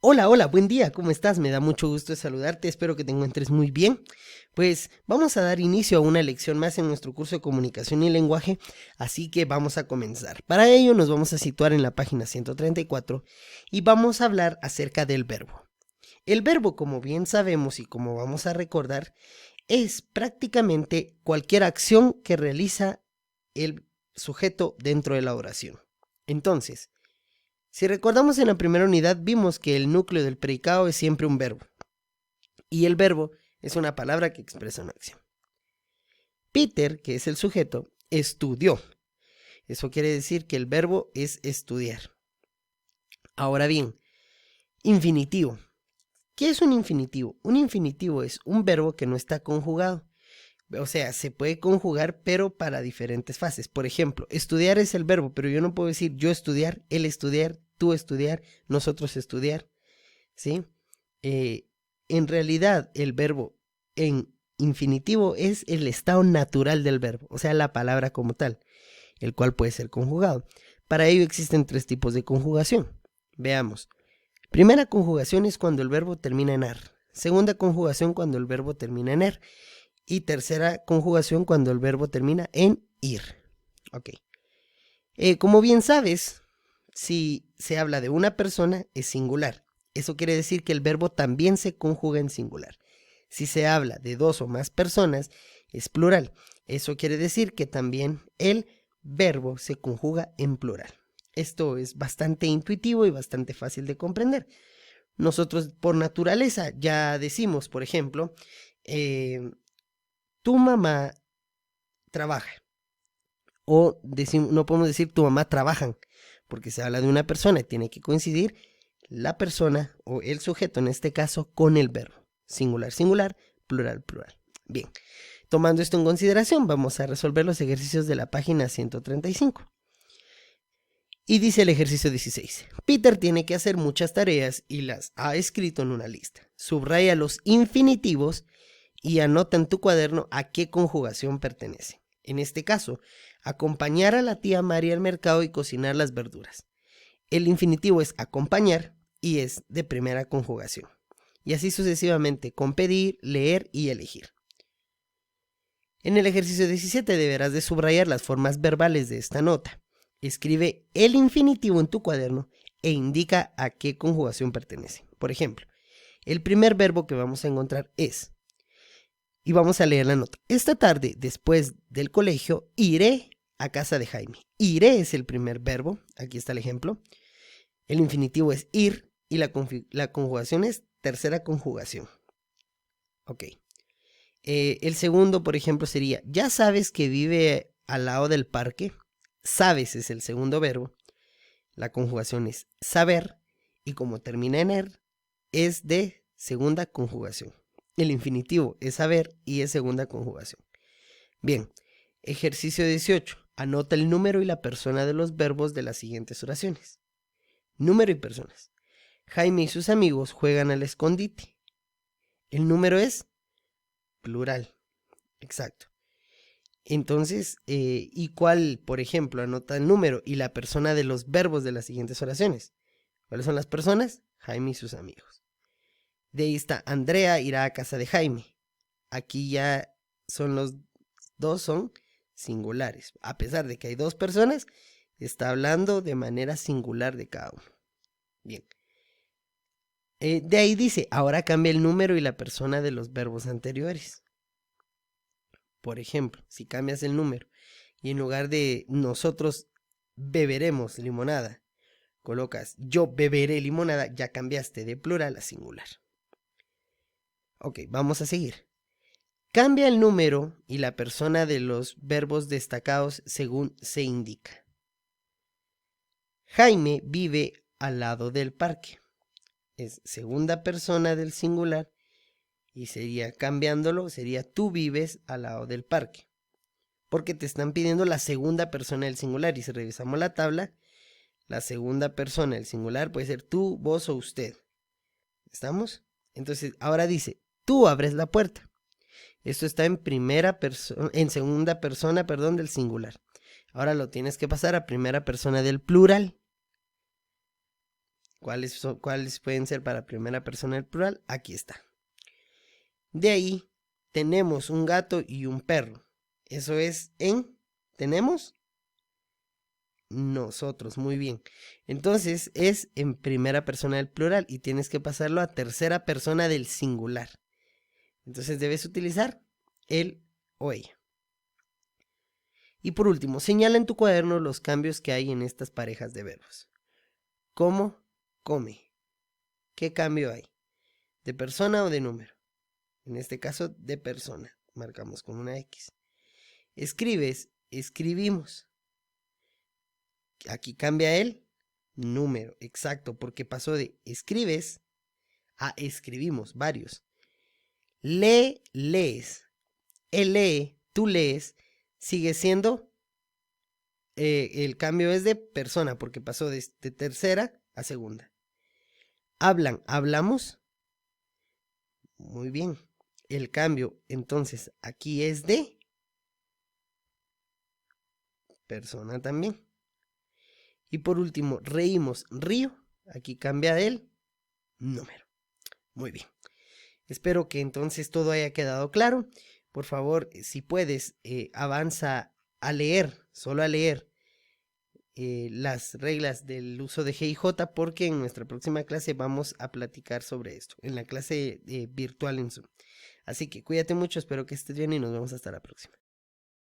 Hola, hola, buen día, ¿cómo estás? Me da mucho gusto saludarte, espero que te encuentres muy bien. Pues vamos a dar inicio a una lección más en nuestro curso de comunicación y lenguaje, así que vamos a comenzar. Para ello nos vamos a situar en la página 134 y vamos a hablar acerca del verbo. El verbo, como bien sabemos y como vamos a recordar, es prácticamente cualquier acción que realiza el sujeto dentro de la oración. Entonces, si recordamos en la primera unidad vimos que el núcleo del predicado es siempre un verbo y el verbo es una palabra que expresa una acción. Peter, que es el sujeto, estudió. Eso quiere decir que el verbo es estudiar. Ahora bien, infinitivo. ¿Qué es un infinitivo? Un infinitivo es un verbo que no está conjugado. O sea, se puede conjugar, pero para diferentes fases. Por ejemplo, estudiar es el verbo, pero yo no puedo decir yo estudiar, él estudiar, tú estudiar, nosotros estudiar, ¿sí? Eh, en realidad, el verbo en infinitivo es el estado natural del verbo, o sea, la palabra como tal, el cual puede ser conjugado. Para ello existen tres tipos de conjugación. Veamos. Primera conjugación es cuando el verbo termina en ar. Segunda conjugación cuando el verbo termina en er. Y tercera conjugación cuando el verbo termina en ir. Ok. Como bien sabes, si se habla de una persona es singular. Eso quiere decir que el verbo también se conjuga en singular. Si se habla de dos o más personas es plural. Eso quiere decir que también el verbo se conjuga en plural. Esto es bastante intuitivo y bastante fácil de comprender. Nosotros por naturaleza ya decimos, por ejemplo, tu mamá trabaja. O no podemos decir tu mamá trabajan, porque se habla de una persona y tiene que coincidir la persona o el sujeto en este caso con el verbo. Singular, singular, plural, plural. Bien, tomando esto en consideración, vamos a resolver los ejercicios de la página 135. Y dice el ejercicio 16. Peter tiene que hacer muchas tareas y las ha escrito en una lista. Subraya los infinitivos y anota en tu cuaderno a qué conjugación pertenece. En este caso, acompañar a la tía María al mercado y cocinar las verduras. El infinitivo es acompañar y es de primera conjugación. Y así sucesivamente con pedir, leer y elegir. En el ejercicio 17 deberás de subrayar las formas verbales de esta nota. Escribe el infinitivo en tu cuaderno e indica a qué conjugación pertenece. Por ejemplo, el primer verbo que vamos a encontrar es, y vamos a leer la nota. Esta tarde, después del colegio, iré a casa de Jaime. Iré es el primer verbo. Aquí está el ejemplo. El infinitivo es ir y la conjugación es tercera conjugación. Ok. El segundo, por ejemplo, sería, ya sabes que vive al lado del parque. Sabes es el segundo verbo. La conjugación es saber y como termina en er, es de segunda conjugación. El infinitivo es saber y es segunda conjugación. Bien, ejercicio 18. Anota el número y la persona de los verbos de las siguientes oraciones. Número y personas. Jaime y sus amigos juegan al escondite. El número es plural. Exacto. Entonces, ¿y cuál, por ejemplo, anota el número y la persona de los verbos de las siguientes oraciones? ¿Cuáles son las personas? Jaime y sus amigos. De ahí está, Andrea irá a casa de Jaime. Aquí ya son los dos son singulares. A pesar de que hay dos personas, está hablando de manera singular de cada uno. Bien. De ahí dice, ahora cambia el número y la persona de los verbos anteriores. Por ejemplo, si cambias el número y en lugar de nosotros beberemos limonada, colocas yo beberé limonada, ya cambiaste de plural a singular. Ok, vamos a seguir. Cambia el número y la persona de los verbos destacados según se indica. Jaime vive al lado del parque. Es segunda persona del singular y sería cambiándolo, sería tú vives al lado del parque. Porque te están pidiendo la segunda persona del singular y si revisamos la tabla, la segunda persona del singular puede ser tú, vos o usted. ¿Estamos? Entonces, ahora dice, tú abres la puerta. Esto está en primera persona, en segunda persona, perdón, del singular. Ahora lo tienes que pasar a primera persona del plural. ¿Cuáles pueden ser para primera persona del plural? Aquí está. De ahí tenemos un gato y un perro. Eso es tenemos nosotros, muy bien. Entonces es en primera persona del plural y tienes que pasarlo a tercera persona del singular. Entonces debes utilizar él o ella. Y por último, señala en tu cuaderno los cambios que hay en estas parejas de verbos. ¿Cómo? Come. ¿Qué cambio hay? ¿De persona o de número? En este caso, de persona. Marcamos con una X. Escribes, escribimos. Aquí cambia el número, exacto, porque pasó de escribes a escribimos, varios. Lees. El lee, tú lees, sigue siendo, el cambio es de persona, porque pasó de tercera a segunda. Hablan, hablamos. Muy bien. El cambio, entonces, aquí es de persona también. Y por último, reímos, río. Aquí cambia el número. Muy bien. Espero que entonces todo haya quedado claro. Por favor, si puedes, avanza a leer, solo a leer las reglas del uso de GIJ, porque en nuestra próxima clase vamos a platicar sobre esto, en la clase virtual en Zoom. Así que cuídate mucho, espero que estés bien y nos vemos hasta la próxima.